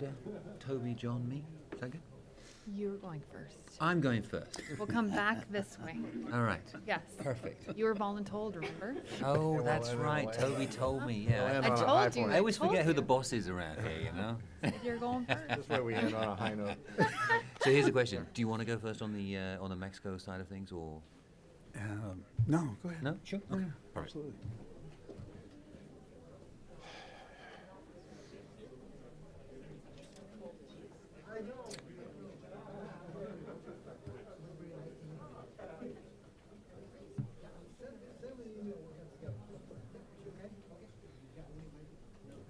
order? Toby, John, me? Is that good? You're going first. I'm going first. We'll come back this way. All right. Yes. Perfect. You were voluntold, remember? Oh, that's right. Toby told me, yeah. I told you. I always told forget who you. the boss is around here, you know? You're going first. That's why we end on a high note. So here's the question. Do you want to go first on the Mexico side of things, or? No, go ahead. No? Sure. Okay. Yeah, All right. absolutely.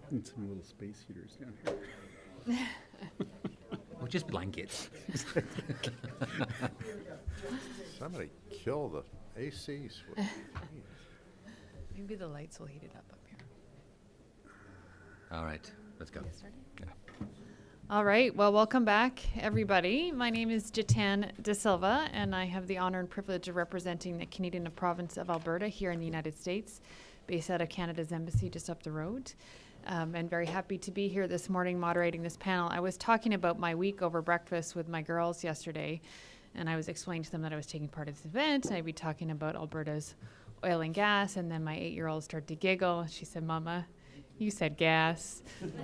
And some little space heaters down here. Or just blankets. Somebody kill the AC switch. Maybe the lights will heat it up here. All right. Let's go. Get started? Yeah. All right. Well, welcome back, everybody. My name is Jitan De Silva, and I have the honor and privilege of representing the Canadian province of Alberta here in the United States, based out of Canada's embassy just up the road. And very happy to be here this morning moderating this panel. I was talking about my week over breakfast with my girls yesterday, and I was explaining to them that I was taking part in this event, and I'd be talking about Alberta's oil and gas, and then my 8-year-old started to giggle. She said, "Mama, you said gas."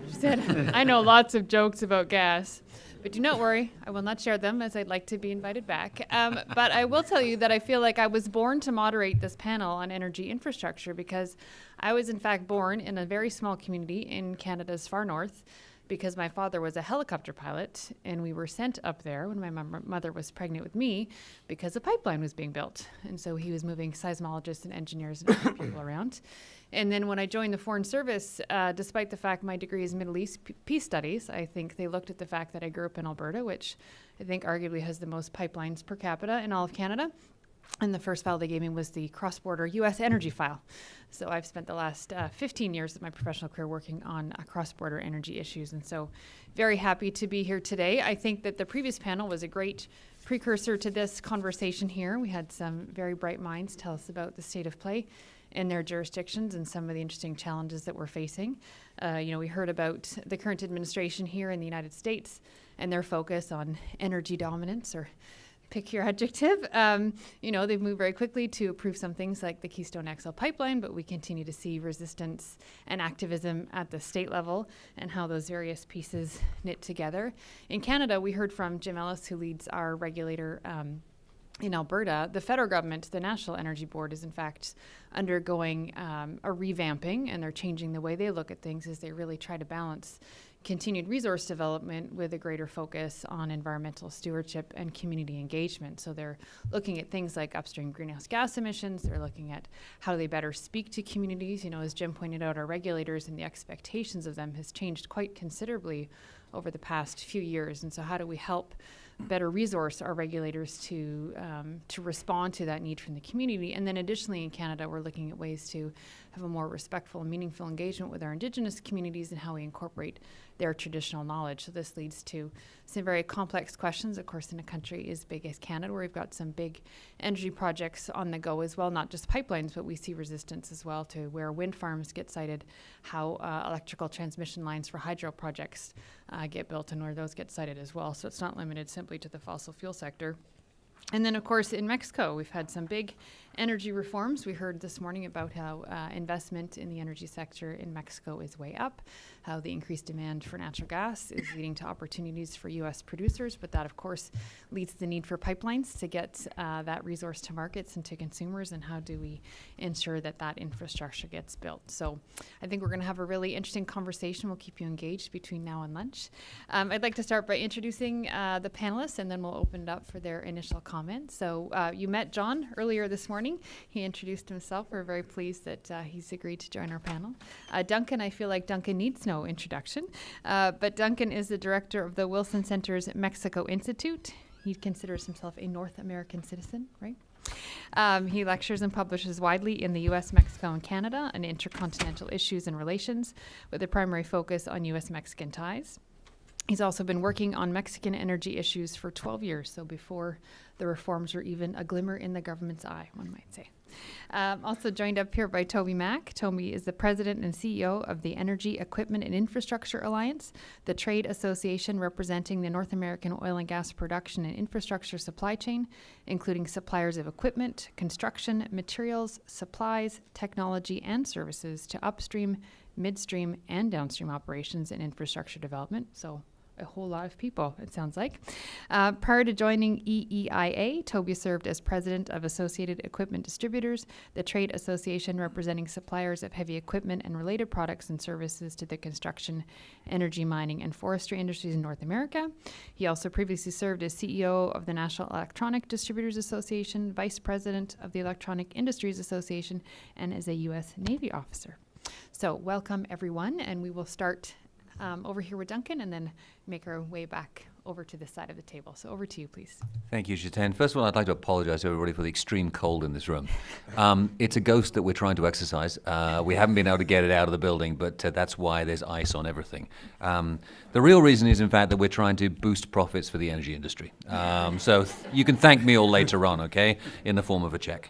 She said, "I know lots of jokes about gas, but do not worry, I will not share them as I'd like to be invited back." But I will tell you that I feel like I was born to moderate this panel on energy infrastructure because I was in fact born in a very small community in Canada's far north because my father was a helicopter pilot and we were sent up there when my mother was pregnant with me because a pipeline was being built. And so he was moving seismologists and engineers and other people around. And then when I joined the Foreign Service, despite the fact my degree is Middle East Peace Studies, I think they looked at the fact that I grew up in Alberta, which I think arguably has the most pipelines per capita in all of Canada. And the first file they gave me was the cross-border U.S. energy file. So I've spent the last 15 years of my professional career working on cross-border energy issues. And so very happy to be here today. I think that the previous panel was a great precursor to this conversation here. We had some very bright minds tell us about the state of play in their jurisdictions and some of the interesting challenges that we're facing. We heard about the current administration here in the United States and their focus on energy dominance, or pick your adjective. They've moved very quickly to approve some things like the Keystone XL pipeline, but we continue to see resistance and activism at the state level and how those various pieces knit together. In Canada, we heard from Jim Ellis, who leads our regulator in Alberta. The federal government, the National Energy Board, is in fact undergoing a revamping, and they're changing the way they look at things as they really try to balance continued resource development with a greater focus on environmental stewardship and community engagement. So they're looking at things like upstream greenhouse gas emissions. They're looking at how they better speak to communities. As Jim pointed out, our regulators and the expectations of them has changed quite considerably over the past few years. And so how do we help better resource our regulators to respond to that need from the community? And then additionally in Canada, we're looking at ways to have a more respectful and meaningful engagement with our Indigenous communities and how we incorporate their traditional knowledge. So this leads to some very complex questions, of course, in a country as big as Canada, where we've got some big energy projects on the go as well, not just pipelines, but we see resistance as well to where wind farms get sited, how electrical transmission lines for hydro projects get built, and where those get sited as well. So it's not limited simply to the fossil fuel sector. And then, of course, in Mexico, we've had some big energy reforms. We heard this morning about how investment in the energy sector in Mexico is way up, how the increased demand for natural gas is leading to opportunities for U.S. producers, but that, of course, leads to the need for pipelines to get that resource to markets and to consumers, and how do we ensure that that infrastructure gets built. So I think we're going to have a really interesting conversation. We'll keep you engaged between now and lunch. I'd like to start by introducing the panelists, and then we'll open it up for their initial comments. So you met John earlier this morning. He introduced himself. We're very pleased that he's agreed to join our panel. Duncan, I feel like Duncan needs no introduction, but Duncan is the director of the Wilson Center's Mexico Institute. He considers himself a North American citizen, right? He lectures and publishes widely in the U.S., Mexico, and Canada on intercontinental issues and relations, with a primary focus on U.S.-Mexican ties. He's also been working on Mexican energy issues for 12 years, so before The reforms were even a glimmer in the government's eye, one might say. Also joined up here by Toby Mack. Toby is the president and CEO of the Energy Equipment and Infrastructure Alliance, the trade association representing the North American oil and gas production and infrastructure supply chain, including suppliers of equipment, construction, materials, supplies, technology, and services to upstream, midstream, and downstream operations and infrastructure development. So a whole lot of people, it sounds like. Prior to joining EEIA, Toby served as president of Associated Equipment Distributors, the trade association representing suppliers of heavy equipment and related products and services to the construction, energy, mining, and forestry industries in North America. He also previously served as CEO of the National Electronic Distributors Association, vice president of the Electronic Industries Association, and as a U.S. Navy officer. So welcome, everyone, and we will start over here with Duncan and then make our way back over to this side of the table. So over to you, please. Thank you, Jiten. First of all, I'd like to apologize to everybody for the extreme cold in this room. It's a ghost that we're trying to exercise. We haven't been able to get it out of the building, but that's why there's ice on everything. The real reason is, in fact, that we're trying to boost profits for the energy industry. So you can thank me all later on, okay, in the form of a check.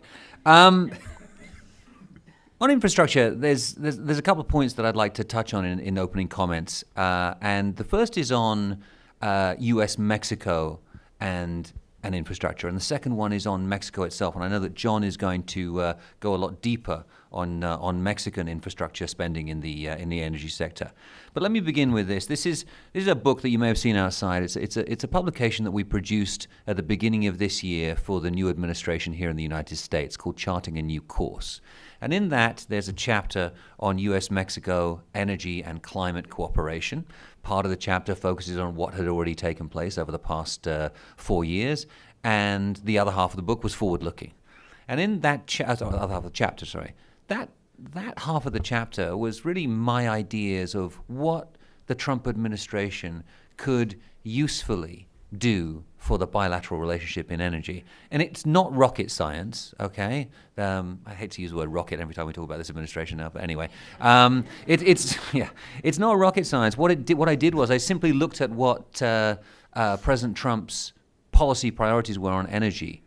On infrastructure, there's a couple of points that I'd like to touch on in opening comments. And the first is on U.S.-Mexico and infrastructure. And the second one is on Mexico itself. And I know that John is going to go a lot deeper on Mexican infrastructure spending in the energy sector. But let me begin with this. This is a book that you may have seen outside. It's a publication that we produced at the beginning of this year for the new administration here in the United States called Charting a New Course. And in that, there's a chapter on U.S.-Mexico energy and climate cooperation. Part of the chapter focuses on what had already taken place over the past 4 years, and the other half of the book was forward-looking. And in that that half of the chapter was really my ideas of what the Trump administration could usefully do for the bilateral relationship in energy. And it's not rocket science, okay? I hate to use the word rocket every time we talk about this administration now, but anyway. It's not rocket science. What I did was I simply looked at what President Trump's policy priorities were on energy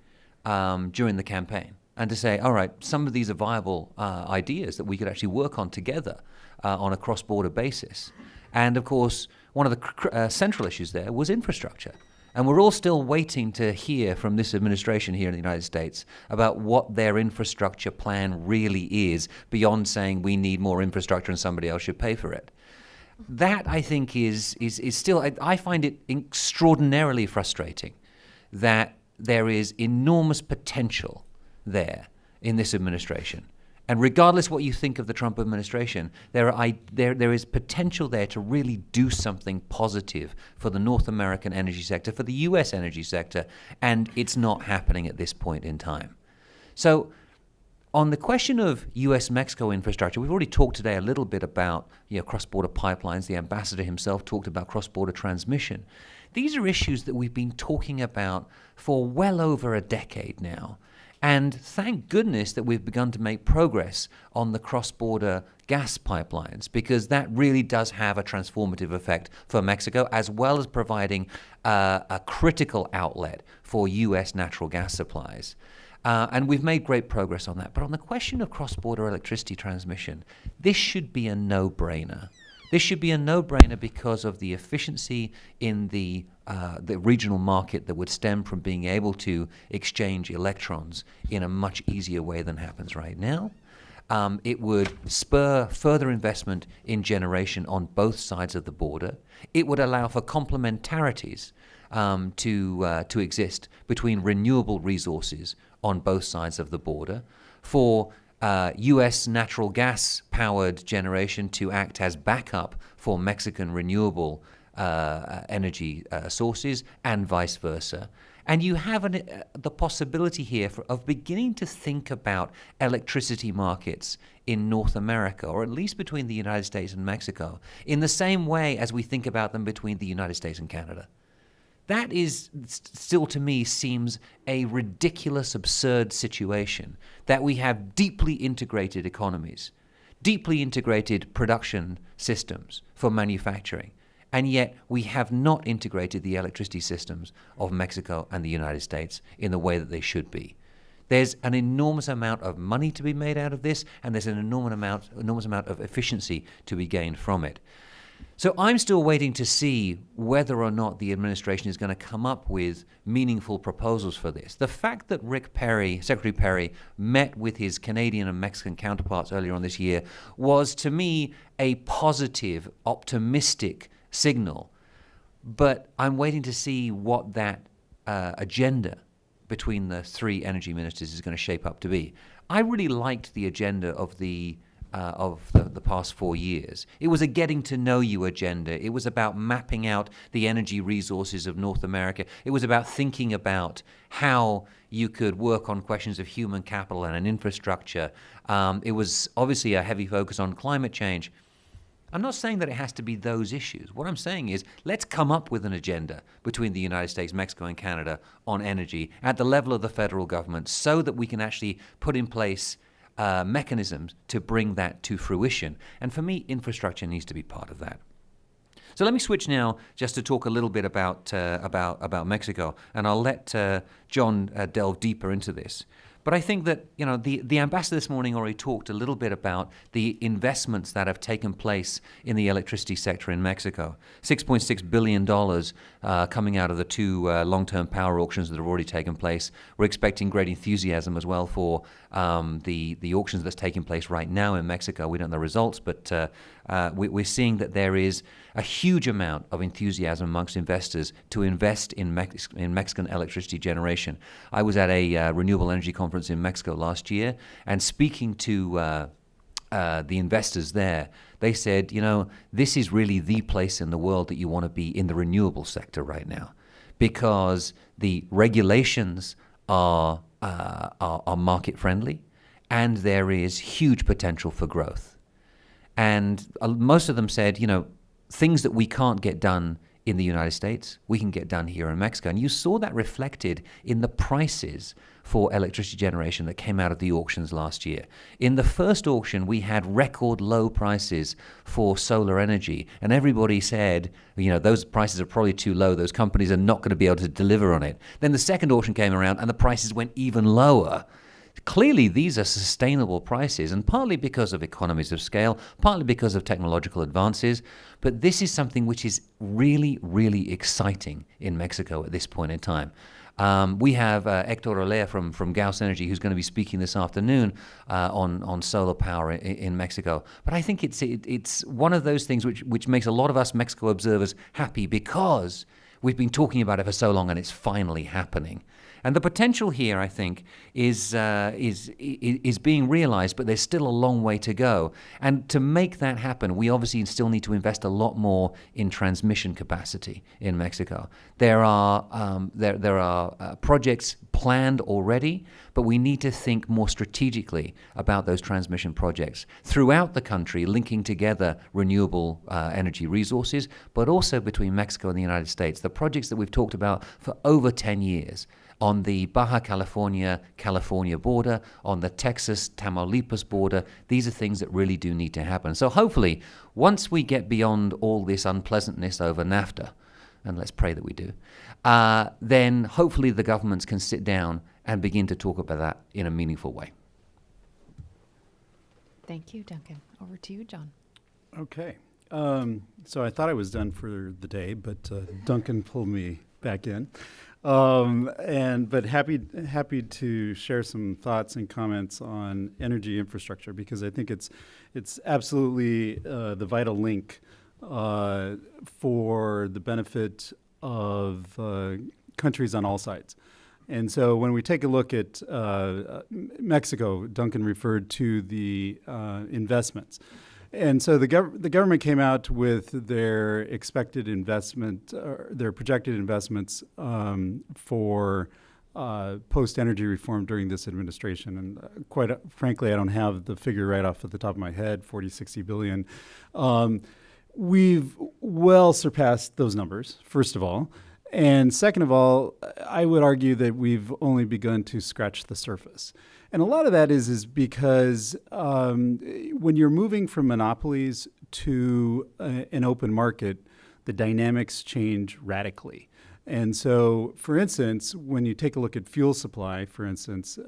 during the campaign, and to say, all right, some of these are viable ideas that we could actually work on together on a cross-border basis. And of course, one of the central issues there was infrastructure. And we're all still waiting to hear from this administration here in the United States about what their infrastructure plan really is, beyond saying we need more infrastructure and somebody else should pay for it. That, I think, is still, I find it extraordinarily frustrating that there is enormous potential there in this administration. And regardless what you think of the Trump administration, there is potential there to really do something positive for the North American energy sector, for the U.S. energy sector, and it's not happening at this point in time. So on the question of U.S.-Mexico infrastructure, we've already talked today a little bit about cross-border pipelines. The ambassador himself talked about cross-border transmission. These are issues that we've been talking about for well over a decade now. And thank goodness that we've begun to make progress on the cross-border gas pipelines, because that really does have a transformative effect for Mexico, as well as providing a critical outlet for U.S. natural gas supplies. And we've made great progress on that. But on the question of cross-border electricity transmission, this should be a no-brainer. This should be a no-brainer because of the efficiency in the regional market that would stem from being able to exchange electrons in a much easier way than happens right now. It would spur further investment in generation on both sides of the border. It would allow for complementarities to exist between renewable resources on both sides of the border, for U.S. natural gas-powered generation to act as backup for Mexican renewable energy sources, and vice versa. And you have the possibility here of beginning to think about electricity markets in North America, or at least between the United States and Mexico, in the same way as we think about them between the United States and Canada. That is still, to me, seems a ridiculous, absurd situation, that we have deeply integrated economies, deeply integrated production systems for manufacturing, And yet we have not integrated the electricity systems of Mexico and the United States in the way that they should be. There's an enormous amount of money to be made out of this, and there's an enormous amount of efficiency to be gained from it. So I'm still waiting to see whether or not the administration is going to come up with meaningful proposals for this. The fact that Secretary Perry, met with his Canadian and Mexican counterparts earlier on this year was, to me, a positive, optimistic signal. But I'm waiting to see what that agenda between the three energy ministers is going to shape up to be. I really liked the agenda of the past 4 years. It was a getting to know you agenda. It was about mapping out the energy resources of North America. It was about thinking about how you could work on questions of human capital and an infrastructure. It was obviously a heavy focus on climate change. I'm not saying that it has to be those issues. What I'm saying is, let's come up with an agenda between the United States, Mexico, and Canada on energy at the level of the federal government so that we can actually put in place mechanisms to bring that to fruition. And for me, infrastructure needs to be part of that. So let me switch now just to talk a little bit about Mexico, and I'll let John delve deeper into this. But I think that, the ambassador this morning already talked a little bit about the investments that have taken place in the electricity sector in Mexico. $6.6 billion coming out of the two long-term power auctions that have already taken place. We're expecting great enthusiasm as well for the auctions that's taking place right now in Mexico. We don't know the results, but we're seeing that there is a huge amount of enthusiasm amongst investors to invest in Mexican electricity generation. I was at a renewable energy conference in Mexico last year, and speaking to the investors there, they said, this is really the place in the world that you want to be in the renewable sector right now, because the regulations are market friendly, and there is huge potential for growth. And most of them said, things that we can't get done in the United States, we can get done here in Mexico. And you saw that reflected in the prices for electricity generation that came out of the auctions last year. In the first auction, we had record low prices for solar energy. And everybody said, those prices are probably too low. Those companies are not going to be able to deliver on it. Then the second auction came around and the prices went even lower. Clearly, these are sustainable prices, and partly because of economies of scale, partly because of technological advances. But this is something which is really, really exciting in Mexico at this point in time. We have Héctor Olea from Gauss Energy, who's going to be speaking this afternoon on solar power in Mexico. But I think it's one of those things which makes a lot of us Mexico observers happy, because we've been talking about it for so long and it's finally happening. And the potential here, I think, is being realized, but there's still a long way to go. And to make that happen, we obviously still need to invest a lot more in transmission capacity in Mexico. There are projects planned already, but we need to think more strategically about those transmission projects throughout the country, linking together renewable energy resources, but also between Mexico and the United States. The projects that we've talked about for over 10 years. On the Baja California border, on the Texas-Tamaulipas border, these are things that really do need to happen. So hopefully, once we get beyond all this unpleasantness over NAFTA, and let's pray that we do, then hopefully the governments can sit down and begin to talk about that in a meaningful way. Thank you, Duncan. Over to you, John. Okay. So I thought I was done for the day, but Duncan pulled me back in. But happy to share some thoughts and comments on energy infrastructure, because I think it's absolutely the vital link for the benefit of countries on all sides. And so when we take a look at Mexico, Duncan referred to the investments. And so the government came out with their expected investment, their projected investments for post-energy reform during this administration. And quite frankly, I don't have the figure right off at the top of my head, 40, 60 billion. We've well surpassed those numbers, first of all. And second of all, I would argue that we've only begun to scratch the surface. And a lot of that is because when you're moving from monopolies to an open market, the dynamics change radically. And so, for instance, when you take a look at fuel supply, for instance,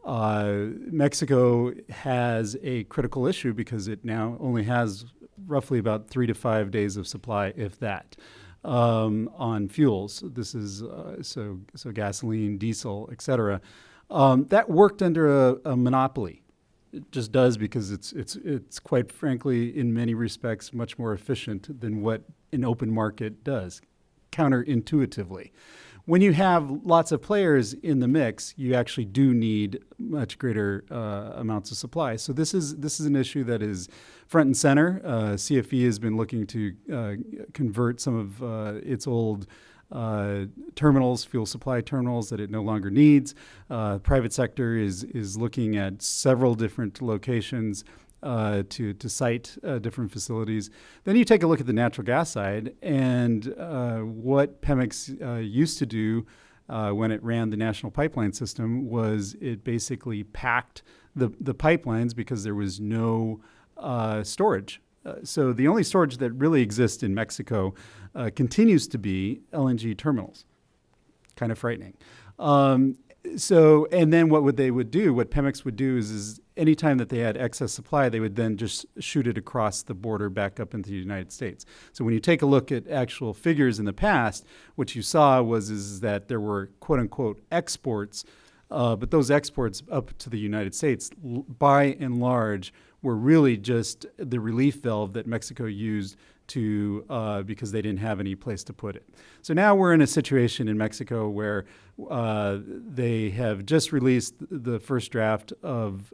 Mexico has a critical issue because it now only has roughly about 3 to 5 days of supply, if that, on fuels. This is so gasoline, diesel, et cetera. That worked under a monopoly. It just does because it's quite frankly, in many respects, much more efficient than what an open market does, counterintuitively. When you have lots of players in the mix, you actually do need much greater amounts of supply. So this is an issue that is front and center. CFE has been looking to convert some of its old terminals, fuel supply terminals that it no longer needs. Private sector is looking at several different locations to site different facilities. Then you take a look at the natural gas side, and what Pemex used to do when it ran the national pipeline system was it basically packed the pipelines because there was no storage. So the only storage that really exists in Mexico continues to be LNG terminals. Kind of frightening. And then what Pemex would do is anytime that they had excess supply, they would then just shoot it across the border back up into the United States. So when you take a look at actual figures in the past, what you saw is that there were quote unquote exports, but those exports up to the United States, by and large, were really just the relief valve that Mexico used to because they didn't have any place to put it. So now we're in a situation in Mexico where they have just released the first draft of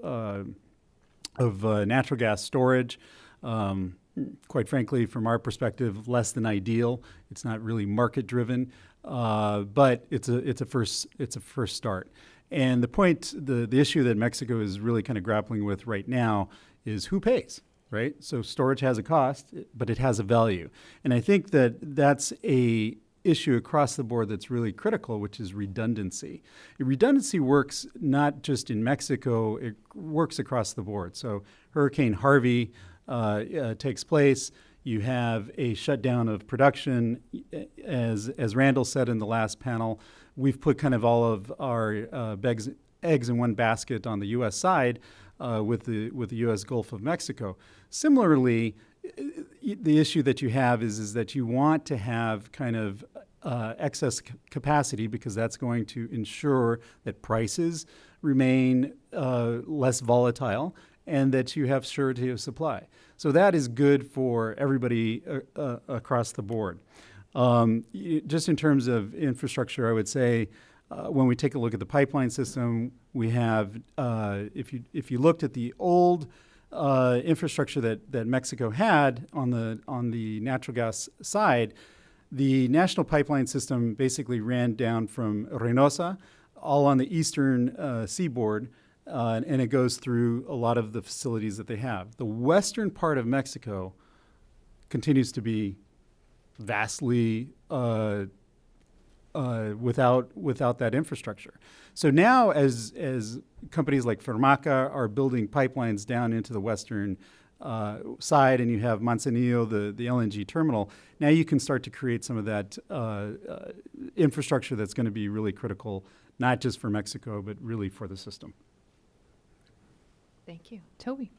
natural gas storage. Quite frankly, from our perspective, less than ideal. It's not really market driven, but it's a first start. And the issue that Mexico is really kind of grappling with right now is who pays. Right? So storage has a cost, but it has a value. And I think that that's a issue across the board that's really critical, which is redundancy. Redundancy works not just in Mexico, it works across the board. So Hurricane Harvey takes place. You have a shutdown of production. As Randall said in the last panel, we've put kind of all of our eggs in one basket on the U.S. side with the U.S. Gulf of Mexico. Similarly, the issue that you have is that you want to have kind of excess capacity because that's going to ensure that prices remain less volatile and that you have surety of supply. So that is good for everybody across the board. Just in terms of infrastructure, I would say when we take a look at the pipeline system, we have, if you looked at the old infrastructure that Mexico had on the natural gas side, the national pipeline system basically ran down from Reynosa, all on the eastern seaboard, and it goes through a lot of the facilities that they have. The western part of Mexico continues to be vastly without that infrastructure. So now as companies like Fermaca are building pipelines down into the western side, and you have Manzanillo, the LNG terminal, now you can start to create some of that infrastructure that's going to be really critical, not just for Mexico, but really for the system. Thank you. Toby.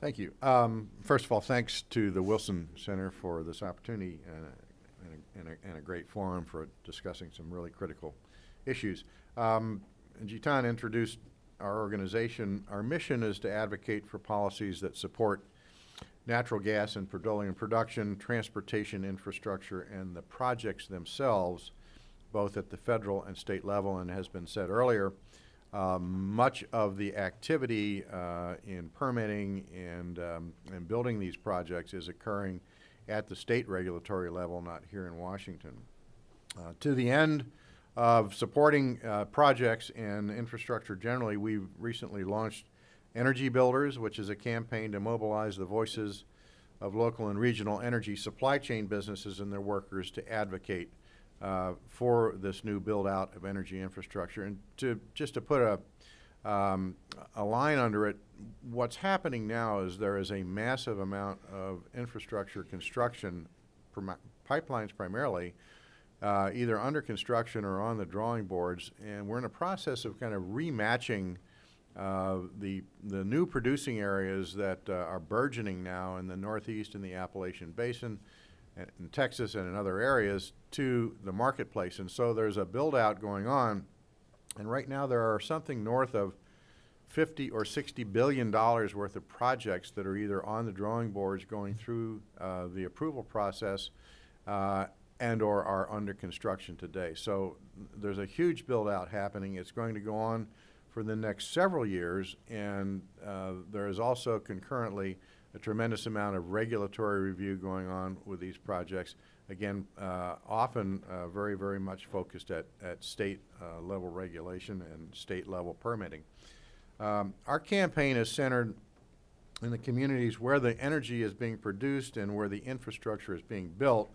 Thank you. First of all, thanks to the Wilson Center for this opportunity and a great forum for discussing some really critical issues. Jitan introduced our organization. Our mission is to advocate for policies that support natural gas and petroleum production, transportation infrastructure, and the projects themselves, both at the federal and state level. And has been said earlier, much of the activity in permitting and building these projects is occurring at the state regulatory level, not here in Washington. To the end of supporting projects and infrastructure generally, we've recently launched Energy Builders, which is a campaign to mobilize the voices of local and regional energy supply chain businesses and their workers to advocate for this new build-out of energy infrastructure. And to put a line under it, what's happening now is there is a massive amount of infrastructure construction pipelines primarily, either under construction or on the drawing boards, and we're in a process of kind of rematching the new producing areas that are burgeoning now in the Northeast and the Appalachian Basin, and in Texas and in other areas, to the marketplace. And so there's a build-out going on, and right now there are something north of $50 or $60 billion worth of projects that are either on the drawing boards going through the approval process and or are under construction today. So there's a huge build-out happening. It's going to go on for the next several years, and there is also concurrently a tremendous amount of regulatory review going on with these projects. Again, often very, very much focused at state level regulation and state level permitting. Our campaign is centered in the communities where the energy is being produced and where the infrastructure is being built,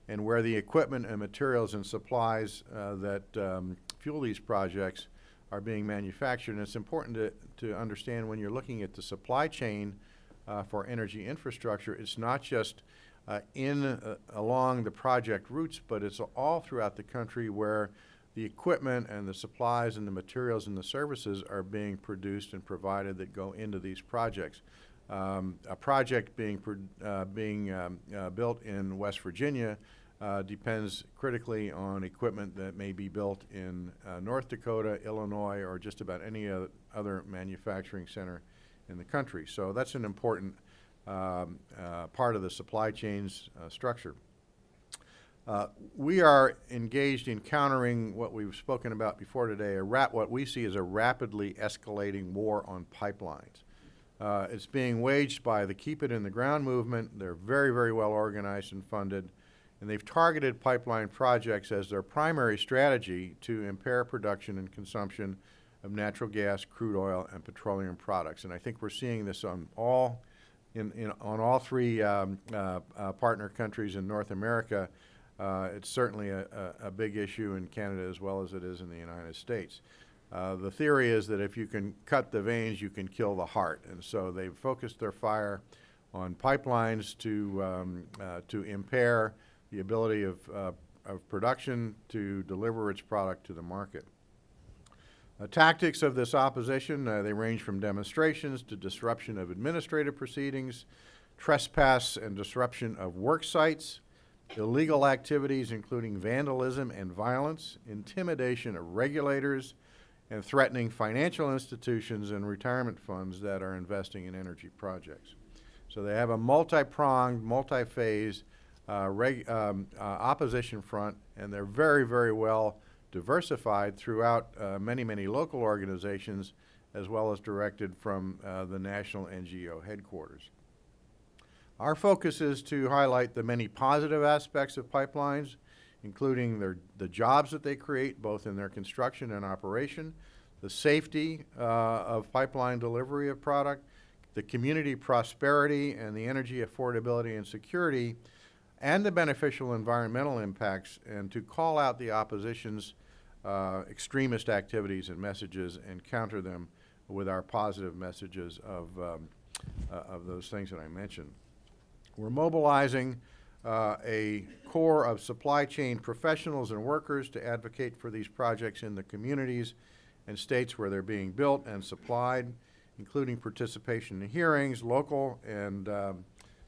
and where the equipment and materials and supplies that fuel these projects are being manufactured. And it's important to understand, when you're looking at the supply chain for energy infrastructure, it's not just along the project routes, but it's all throughout the country where the equipment and the supplies and the materials and the services are being produced and provided that go into these projects. A project being built in West Virginia depends critically on equipment that may be built in North Dakota, Illinois, or just about any other manufacturing center in the country. So that's an important part of the supply chain's structure. We are engaged in countering what we've spoken about before today, what we see as a rapidly escalating war on pipelines. It's being waged by the Keep It in the Ground movement. They're very, very well organized and funded, and they've targeted pipeline projects as their primary strategy to impair production and consumption of natural gas, crude oil, and petroleum products. And I think we're seeing this on all three partner countries in North America. It's certainly a big issue in Canada as well as it is in the United States. The theory is that if you can cut the veins, you can kill the heart. And so they've focused their fire on pipelines to impair the ability of production to deliver its product to the market. Tactics of this opposition, they range from demonstrations to disruption of administrative proceedings, trespass and disruption of work sites, illegal activities including vandalism and violence, intimidation of regulators, and threatening financial institutions and retirement funds that are investing in energy projects. So they have a multi-pronged, multi-phase opposition front, and they're very, very well diversified throughout many, many local organizations, as well as directed from the national NGO headquarters. Our focus is to highlight the many positive aspects of pipelines, including the jobs that they create, both in their construction and operation, the safety of pipeline delivery of product, the community prosperity and the energy affordability and security, and the beneficial environmental impacts, and to call out the opposition's extremist activities and messages and counter them with our positive messages of those things that I mentioned. We're mobilizing a core of supply chain professionals and workers to advocate for these projects in the communities and states where they're being built and supplied, including participation in hearings, local and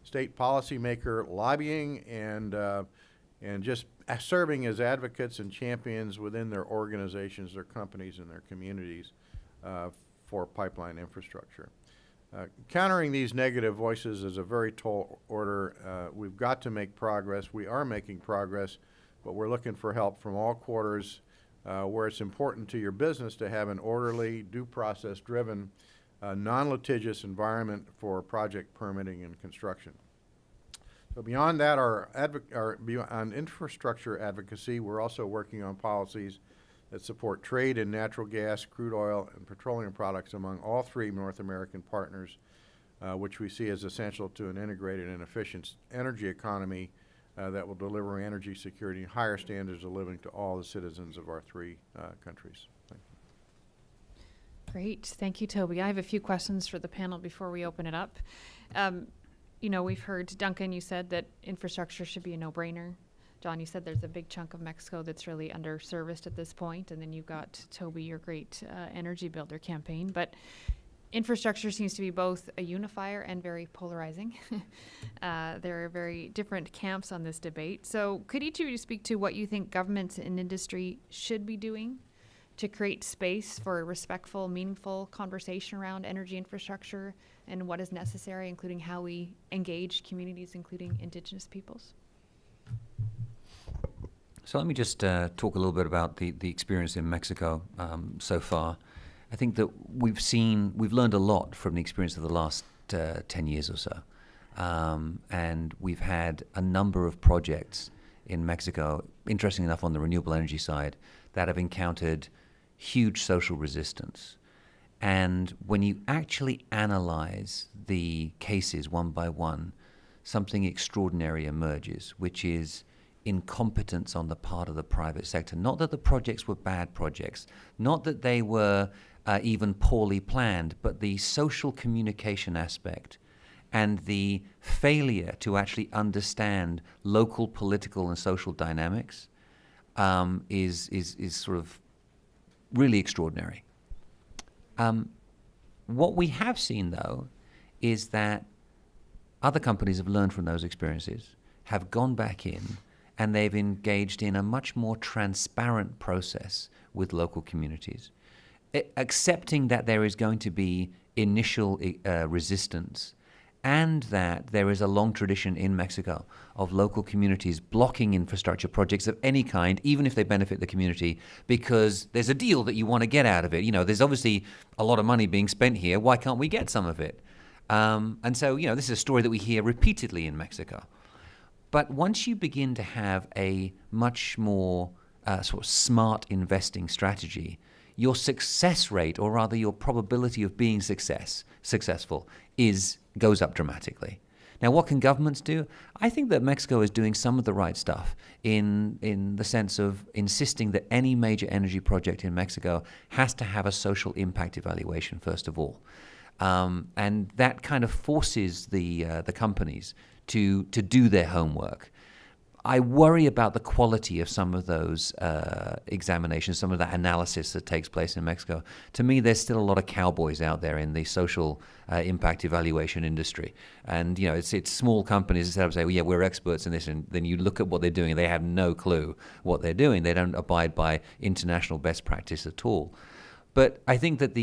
state policymaker lobbying, and just serving as advocates and champions within their organizations, their companies, and their communities for pipeline infrastructure. Countering these negative voices is a very tall order. We've got to make progress. We are making progress, but we're looking for help from all quarters where it's important to your business to have an orderly, due process-driven, non-litigious environment for project permitting and construction. So beyond that, on infrastructure advocacy, we're also working on policies that support trade in natural gas, crude oil, and petroleum products among all three North American partners, which we see as essential to an integrated and efficient energy economy that will deliver energy security and higher standards of living to all the citizens of our three countries. Thank you. Great. Thank you, Toby. I have a few questions for the panel before we open it up. we've heard, Duncan, you said that infrastructure should be a no-brainer. John, you said there's a big chunk of Mexico that's really underserviced at this point, and then you've got Toby, your great energy builder campaign. But infrastructure seems to be both a unifier and very polarizing. There are very different camps on this debate. So could each of you speak to what you think governments and industry should be doing to create space for a respectful, meaningful conversation around energy infrastructure and what is necessary, including how we engage communities, including Indigenous peoples? So let me just talk a little bit about the experience in Mexico so far. I think that we've learned a lot from the experience of the last 10 years or so. And we've had a number of projects in Mexico, interesting enough on the renewable energy side, that have encountered huge social resistance. And when you actually analyze the cases one by one, something extraordinary emerges, which is incompetence on the part of the private sector. Not that the projects were bad projects, not that they were even poorly planned, but the social communication aspect and the failure to actually understand local political and social dynamics is sort of really extraordinary. What we have seen, though, is that other companies have learned from those experiences, have gone back in, and they've engaged in a much more transparent process with local communities, accepting that there is going to be initial resistance, and that there is a long tradition in Mexico of local communities blocking infrastructure projects of any kind, even if they benefit the community, because there's a deal that you want to get out of it. There's obviously a lot of money being spent here. Why can't we get some of it? And so, this is a story that we hear repeatedly in Mexico. But once you begin to have a much more sort of smart investing strategy, your success rate, or rather your probability of being successful, goes up dramatically. Now, what can governments do? I think that Mexico is doing some of the right stuff in the sense of insisting that any major energy project in Mexico has to have a social impact evaluation, first of all. And that kind of forces the companies to do their homework. I worry about the quality of some of those examinations, some of that analysis that takes place in Mexico. To me, there's still a lot of cowboys out there in the social impact evaluation industry. And, it's small companies instead of saying, well, yeah, we're experts in this, and then you look at what they're doing, they have no clue what they're doing. They don't abide by international best practice at all. But I think that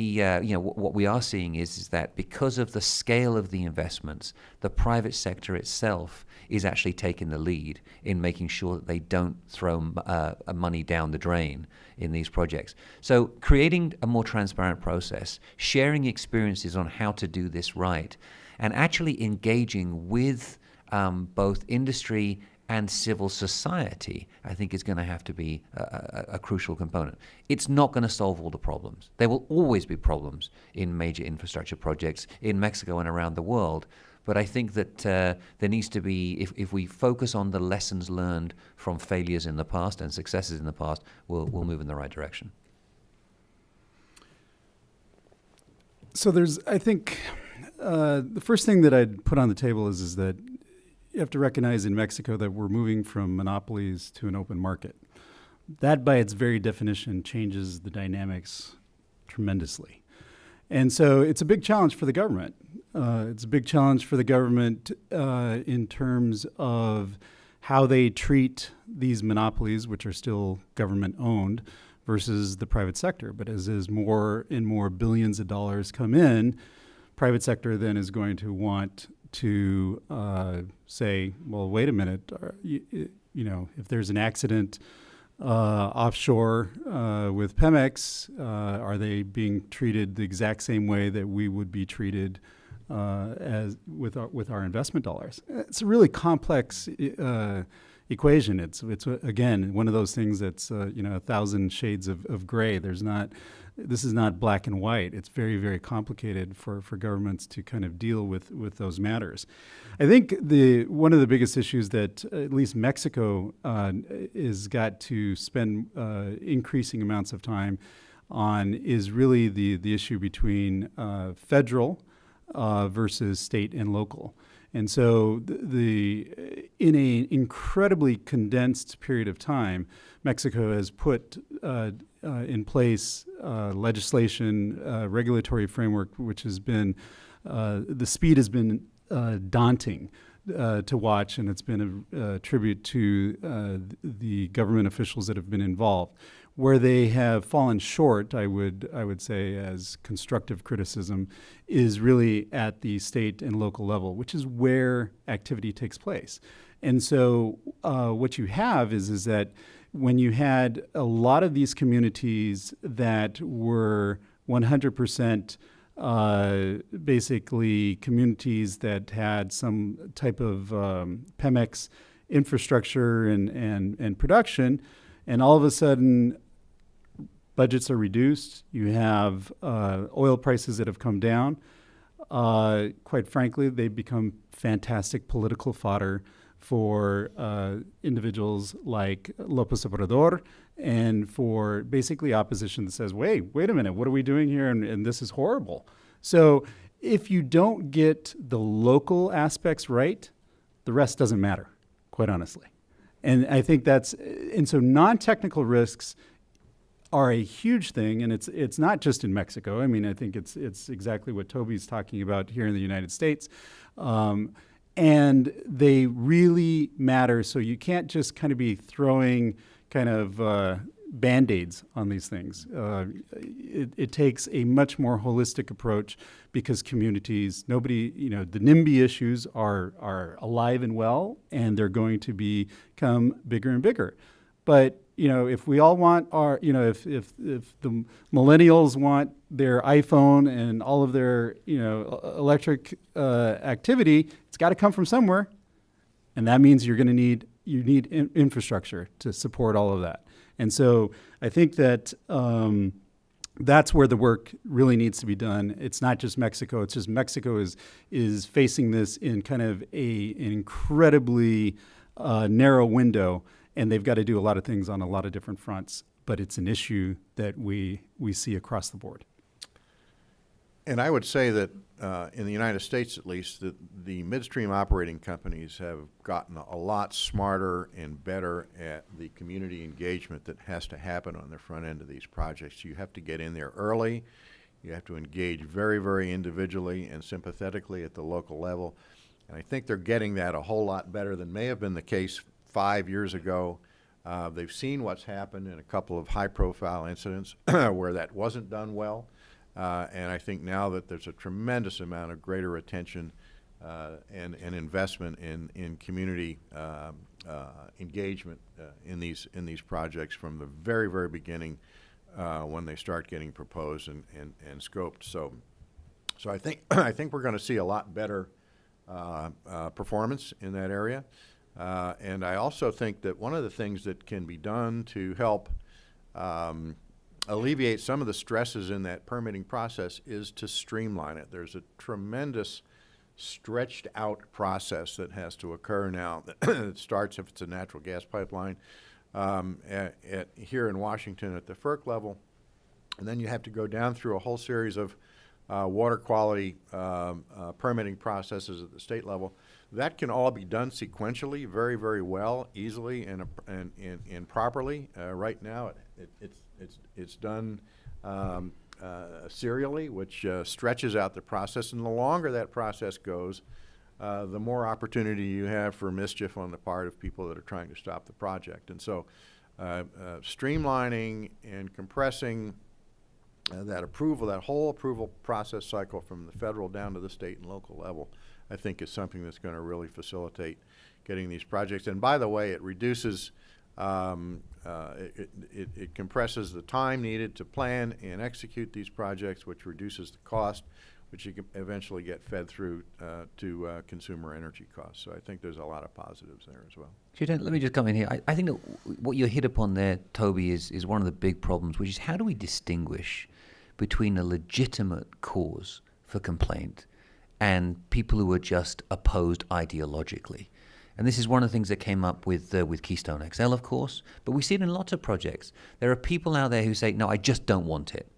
what we are seeing is that because of the scale of the investments, the private sector itself is actually taking the lead in making sure that they don't throw money down the drain in these projects. So creating a more transparent process, sharing experiences on how to do this right, and actually engaging with both industry and civil society, I think is going to have to be a crucial component. It's not going to solve all the problems. There will always be problems in major infrastructure projects in Mexico and around the world. But I think that there needs to be, if we focus on the lessons learned from failures in the past and successes in the past, we'll move in the right direction. So I think, the first thing that I'd put on the table is that you have to recognize in Mexico that we're moving from monopolies to an open market. That, by its very definition, changes the dynamics tremendously. And so it's a big challenge for the government. It's a big challenge for the government in terms of how they treat these monopolies, which are still government-owned, versus the private sector. But as more and more billions of dollars come in, private sector then is going to want to say, well, wait a minute, if there's an accident offshore with Pemex, are they being treated the exact same way that we would be treated as with our investment dollars? It's a really complex equation. It's again one of those things that's 1,000 shades of gray. This is not black and white. It's very, very complicated for governments to kind of deal with those matters. I think one of the biggest issues that at least Mexico is got to spend increasing amounts of time on is really the issue between federal versus state and local. And so in an incredibly condensed period of time, Mexico has put in place legislation, regulatory framework, which has been, the speed has been daunting to watch, and it's been a tribute to the government officials that have been involved. Where they have fallen short, I would say, as constructive criticism, is really at the state and local level, which is where activity takes place. And so what you have is that when you had a lot of these communities that were 100% basically communities that had some type of Pemex infrastructure and production, and all of a sudden budgets are reduced. You have oil prices that have come down. Quite frankly, they become fantastic political fodder for individuals like López Obrador and for basically opposition that says, wait a minute, what are we doing here? And this is horrible. So if you don't get the local aspects right, the rest doesn't matter, quite honestly. And I think so non-technical risks are a huge thing, and it's not just in Mexico. I mean, I think it's exactly what Toby's talking about here in the United States. And they really matter, so you can't just kind of be throwing kind of Band-Aids on these things. It takes a much more holistic approach because communities, the NIMBY issues are alive and well, and they're going to become bigger and bigger. But if we all want if the millennials want their iPhone and all of their, electric activity, it's got to come from somewhere. And that means you need infrastructure to support all of that. And so I think that that's where the work really needs to be done. It's not just Mexico. It's just Mexico is facing this in kind of an incredibly narrow window. And they've got to do a lot of things on a lot of different fronts, but it's an issue that we see across the board. And I would say that in the United States, at least, that the midstream operating companies have gotten a lot smarter and better at the community engagement that has to happen on the front end of these projects. You have to get in there early. You have to engage very, very individually and sympathetically at the local level. And I think they're getting that a whole lot better than may have been the case 5 years ago. They've seen what's happened in a couple of high-profile incidents where that wasn't done well. And I think now that there's a tremendous amount of greater attention and investment in community engagement in these projects from the very, very beginning when they start getting proposed and scoped. So I think we're going to see a lot better performance in that area. And I also think that one of the things that can be done to help alleviate some of the stresses in that permitting process is to streamline it. There's a tremendous stretched out process that has to occur now that starts, if it's a natural gas pipeline, here in Washington at the FERC level. And then you have to go down through a whole series of water quality permitting processes at the state level. That can all be done sequentially, very, very well, easily, and properly. Right now, it's done serially, which stretches out the process. And the longer that process goes, the more opportunity you have for mischief on the part of people that are trying to stop the project. And so, streamlining and compressing that whole approval process cycle from the federal down to the state and local level, I think is something that's going to really facilitate getting these projects. And by the way, it reduces, it compresses the time needed to plan and execute these projects, which reduces the cost, which you can eventually get fed through to consumer energy costs. So I think there's a lot of positives there as well. Let me just come in here. I think that what you hit upon there, Toby, is one of the big problems, which is how do we distinguish between a legitimate cause for complaint and people who are just opposed ideologically. And this is one of the things that came up with Keystone XL, of course, but we see it in lots of projects. There are people out there who say, no, I just don't want it.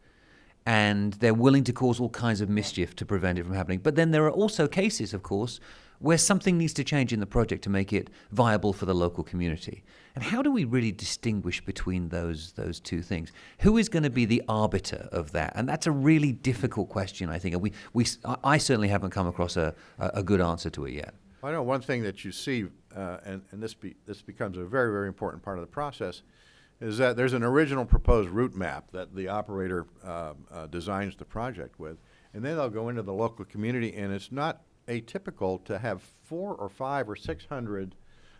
and they're willing to cause all kinds of mischief to prevent it from happening. But then there are also cases, of course, where something needs to change in the project to make it viable for the local community. And how do we really distinguish between those two things? Who is going to be the arbiter of that? And that's a really difficult question, I think. And I certainly haven't come across a good answer to it yet. I know one thing that you see, and this becomes a very, very important part of the process, is that there's an original proposed route map that the operator designs the project with, and then they'll go into the local community, and it's not atypical to have 400 or 500 or 600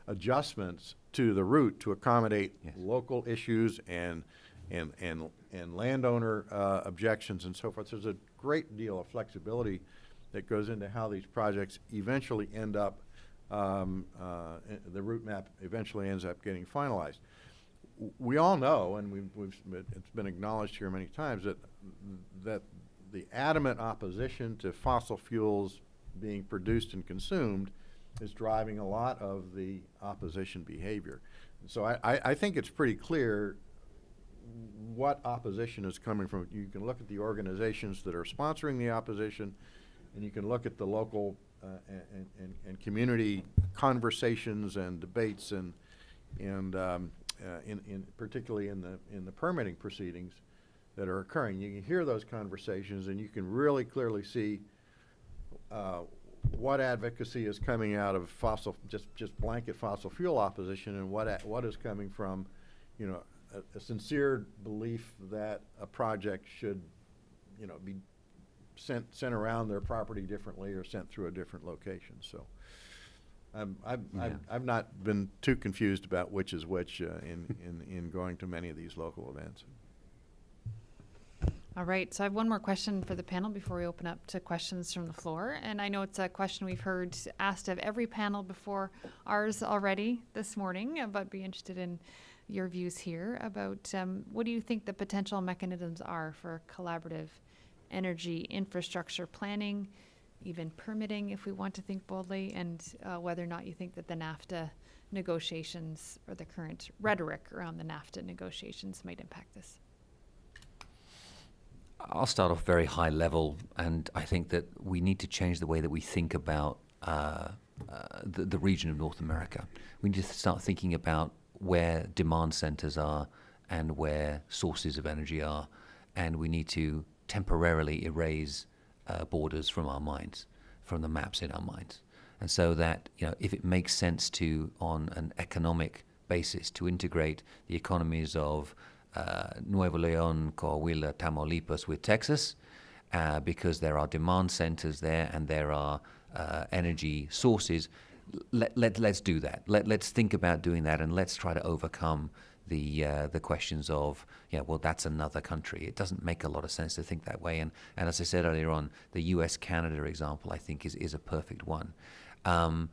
adjustments to the route to accommodate local issues and landowner objections and so forth. There's a great deal of flexibility that goes into how these projects eventually end up, the route map eventually ends up getting finalized. We all know, and it's been acknowledged here many times, that the adamant opposition to fossil fuels being produced and consumed is driving a lot of the opposition behavior. So I think it's pretty clear what opposition is coming from. You can look at the organizations that are sponsoring the opposition, and you can look at the local and community conversations and debates, and particularly in the permitting proceedings that are occurring. You can hear those conversations, and you can really clearly see what advocacy is coming out of just blanket fossil fuel opposition, and what is coming from, a sincere belief that a project should, be sent around their property differently or sent through a different location. So I've not been too confused about which is which in going to many of these local events. All right, so I have one more question for the panel before we open up to questions from the floor. And I know it's a question we've heard asked of every panel before ours already this morning, but be interested in your views here about what do you think the potential mechanisms are for collaborative energy infrastructure planning, even permitting if we want to think boldly, and whether or not you think that the NAFTA negotiations or the current rhetoric around the NAFTA negotiations might impact this. I'll start off very high level, and I think that we need to change the way that we think about the region of North America. We need to start thinking about where demand centers are and where sources of energy are, and we need to temporarily erase borders from our minds, from the maps in our minds. And so that, if it makes sense to, on an economic basis, to integrate the economies of Nuevo León, Coahuila, Tamaulipas with Texas, because there are demand centers there and there are energy sources. Let's do that. Let's think about doing that, and let's try to overcome the questions of, that's another country. It doesn't make a lot of sense to think that way. And as I said earlier on, the U.S.-Canada example, I think, is a perfect one. The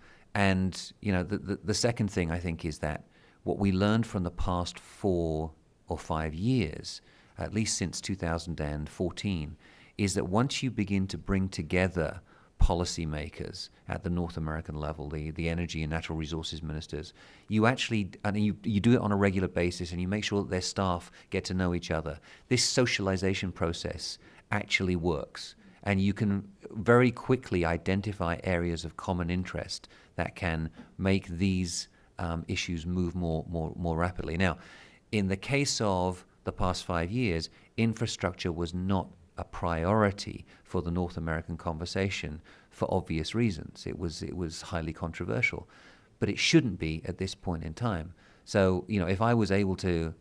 second thing, I think, is that what we learned from the past 4 or 5 years, at least since 2014, is that once you begin to bring together policymakers at the North American level, the energy and natural resources ministers, you do it on a regular basis, and you make sure that their staff get to know each other. This socialization process actually works, and you can very quickly identify areas of common interest that can make these issues move more rapidly. Now, in the case of the past 5 years, infrastructure was not a priority for the North American conversation for obvious reasons. It was highly controversial, but it shouldn't be at this point in time. So, if I was able to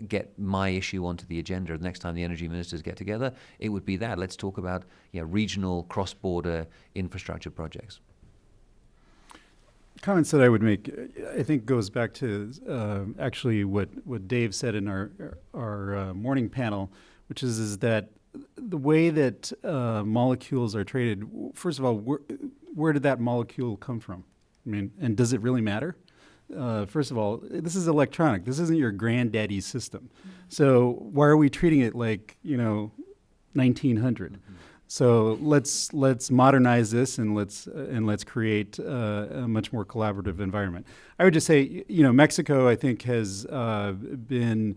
get my issue onto the agenda the next time the energy ministers get together, it would be that. Let's talk about regional cross-border infrastructure projects. Comments that I would make, I think, goes back to actually what Dave said in our morning panel, which is that the way that molecules are traded. First of all, where did that molecule come from? I mean, and does it really matter? First of all, this is electronic. This isn't your granddaddy's system. So why are we treating it like 1900? Mm-hmm. So let's modernize this, and let's create a much more collaborative environment. I would just say, Mexico, I think, has been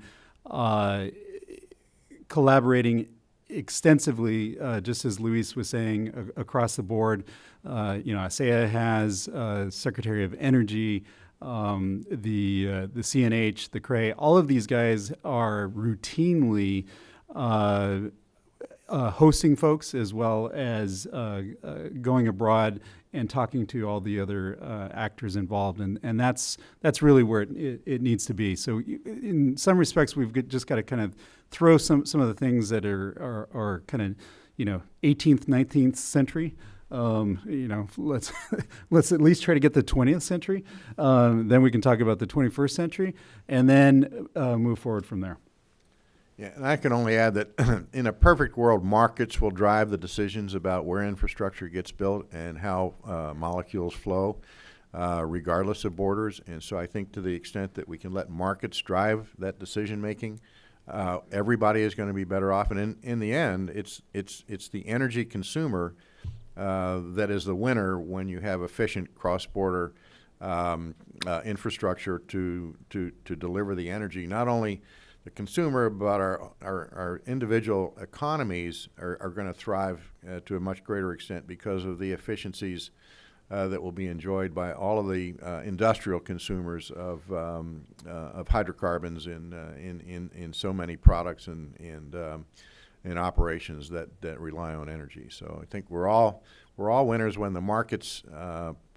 collaborating extensively, just as Luis was saying, across the board. ASEA has Secretary of Energy, the CNH, the CRE. All of these guys are routinely hosting folks, as well as going abroad and talking to all the other actors involved, and that's really where it needs to be. So in some respects, we've just got to kind of throw some of the things that are kind of 18th, 19th century. Let's let's at least try to get the 20th century. Then we can talk about the 21st century, and then move forward from there. Yeah, and I can only add that in a perfect world, markets will drive the decisions about where infrastructure gets built and how molecules flow, regardless of borders. And so I think to the extent that we can let markets drive that decision making, everybody is going to be better off. And in the end, it's the energy consumer that is the winner when you have efficient cross-border infrastructure to deliver the energy. Not only the consumer, but our individual economies are going to thrive to a much greater extent because of the efficiencies that will be enjoyed by all of the industrial consumers of hydrocarbons in so many products and operations that rely on energy. So I think we're all winners when the markets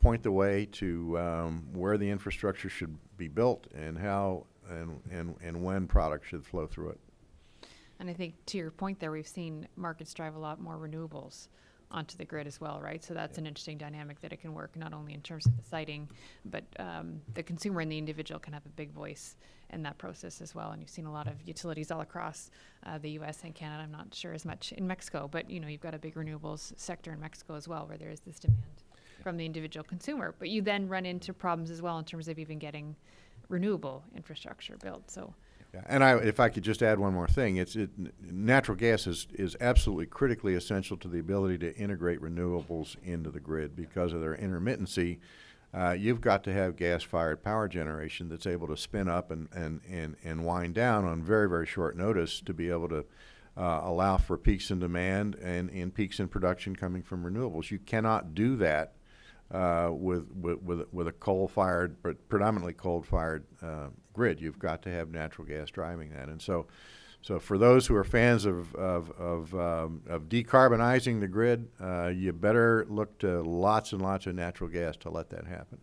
point the way to where the infrastructure should be built and how and when products should flow through it. And I think to your point there, we've seen markets drive a lot more renewables onto the grid as well, right? So that's an interesting dynamic that it can work not only in terms of the siting, but the consumer and the individual can have a big voice in that process as well. And you've seen a lot of utilities all across the U.S. and Canada. I'm not sure as much in Mexico, but you've got a big renewables sector in Mexico as well, where there is this demand from the individual consumer. But you then run into problems as well in terms of even getting renewable infrastructure built. So, yeah, and if I could just add one more thing, natural gas is absolutely critically essential to the ability to integrate renewables into the grid because of their intermittency. You've got to have gas-fired power generation that's able to spin up and wind down on very, very short notice to be able to allow for peaks in demand and peaks in production coming from renewables. You cannot do that with a coal-fired, but predominantly coal-fired grid. You've got to have natural gas driving that, and so for those who are fans of decarbonizing the grid, you better look to lots and lots of natural gas to let that happen.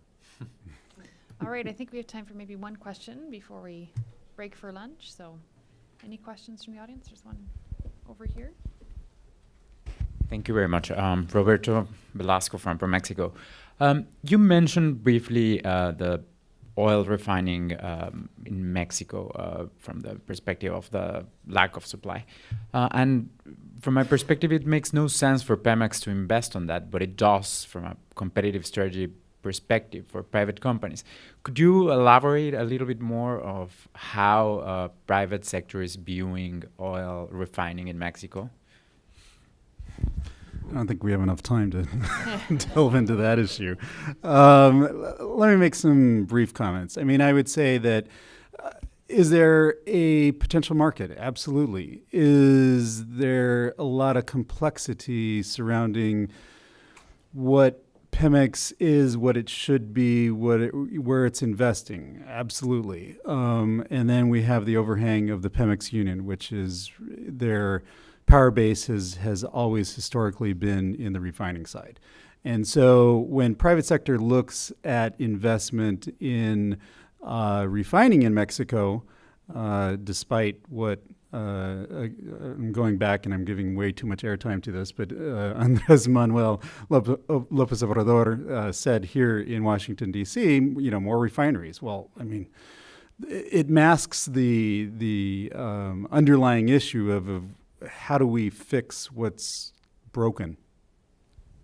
all right, I think we have time for maybe one question before we break for lunch. So, any questions from the audience? There's one over here. Thank you very much. Roberto Velasco from Mexico. You mentioned briefly the oil refining in Mexico from the perspective of the lack of supply. And from my perspective, it makes no sense for Pemex to invest on that, but it does from a competitive strategy perspective for private companies. Could you elaborate a little bit more of how private sector is viewing oil refining in Mexico? I don't think we have enough time to delve into that issue. Let me make some brief comments. I mean, I would say that is there a potential market? Absolutely. Is there a lot of complexity surrounding what Pemex is, what it should be, where it's investing? Absolutely. And then we have the overhang of the Pemex Union, which is their power base has always historically been in the refining side. And so when private sector looks at investment in refining in Mexico, despite what I'm going back and I'm giving way too much airtime to this, but Andrés Manuel López Obrador said here in Washington, D.C., more refineries. Well, I mean, it masks the underlying issue of how do we fix what's broken?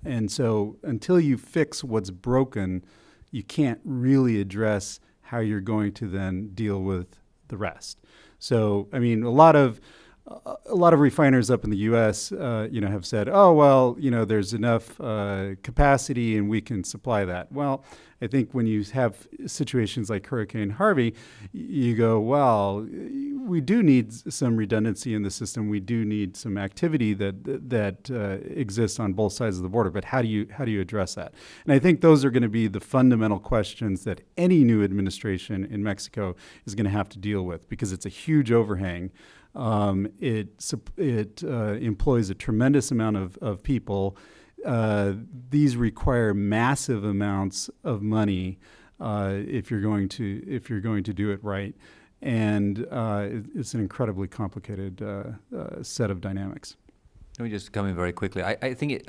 And so until you fix what's broken, you can't really address how you're going to then deal with the rest. So, I mean, a lot of a lot of refiners up in the U.S., have said, "Oh, well, there's enough capacity and we can supply that." Well, I think when you have situations like Hurricane Harvey, you go, "Well, we do need some redundancy in the system. We do need some activity that exists on both sides of the border." But how do you address that? And I think those are going to be the fundamental questions that any new administration in Mexico is going to have to deal with, because it's a huge overhang. It employs a tremendous amount of people. These require massive amounts of money if you're going to do it right, and it's an incredibly complicated set of dynamics. Let me just come in very quickly. I think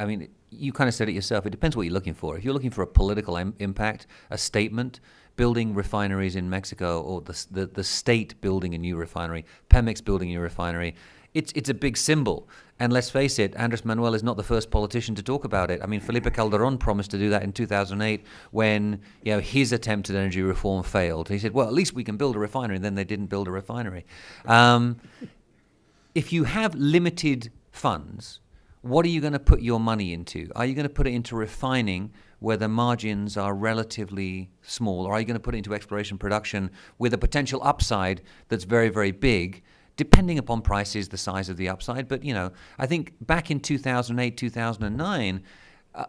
you kind of said it yourself. It depends what you're looking for. If you're looking for a political impact, a statement, building refineries in Mexico, or the state building a new refinery, Pemex building a new refinery, it's a big symbol. And let's face it, Andres Manuel is not the first politician to talk about it. I mean, Felipe Calderón promised to do that in 2008 when his attempt at energy reform failed. He said, well, at least we can build a refinery, and then they didn't build a refinery. If you have limited funds, what are you going to put your money into? Are you going to put it into refining where the margins are relatively small, or are you going to put it into exploration production with a potential upside that's very, very big, depending upon prices, the size of the upside? But, I think back in 2008, 2009,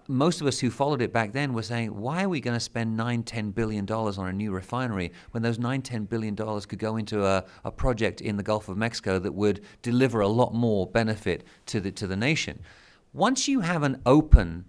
most of us who followed it back then were saying, why are we going to spend $9-10 billion on a new refinery when those $9-10 billion could go into a project in the Gulf of Mexico that would deliver a lot more benefit to the nation? Once you have an open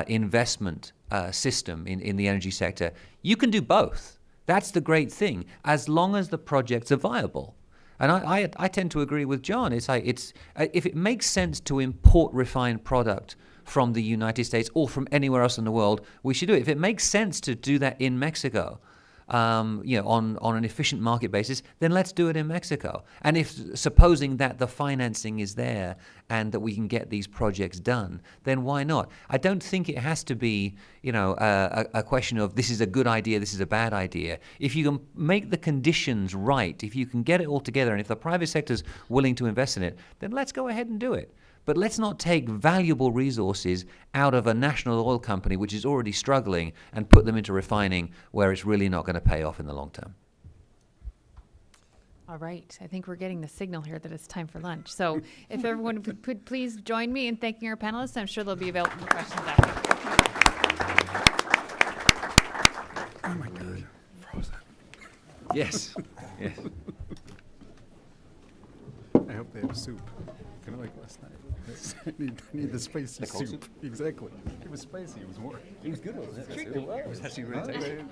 investment system in the energy sector, you can do both. That's the great thing, as long as the projects are viable. And I tend to agree with John. It's like if it makes sense to import refined product from the United States or from anywhere else in the world, we should do it. If it makes sense to do that in Mexico, on an efficient market basis, then let's do it in Mexico. And if supposing that the financing is there and that we can get these projects done, then why not? I don't think it has to be, a question of this is a good idea, this is a bad idea. If you can make the conditions right, if you can get it all together, and if the private sector's willing to invest in it, then let's go ahead and do it. But let's not take valuable resources out of a national oil company which is already struggling and put them into refining where it's really not going to pay off in the long term. All right. I think we're getting the signal here that it's time for lunch. So if everyone could please join me in thanking our panelists. I'm sure they'll be available for questions after. Oh my God, frozen. Yes. Yes. I hope they have soup. Kind of like last night. I need the spicy soup. Exactly. It was spicy. It was more. It was good, wasn't it? It was actually really tasty.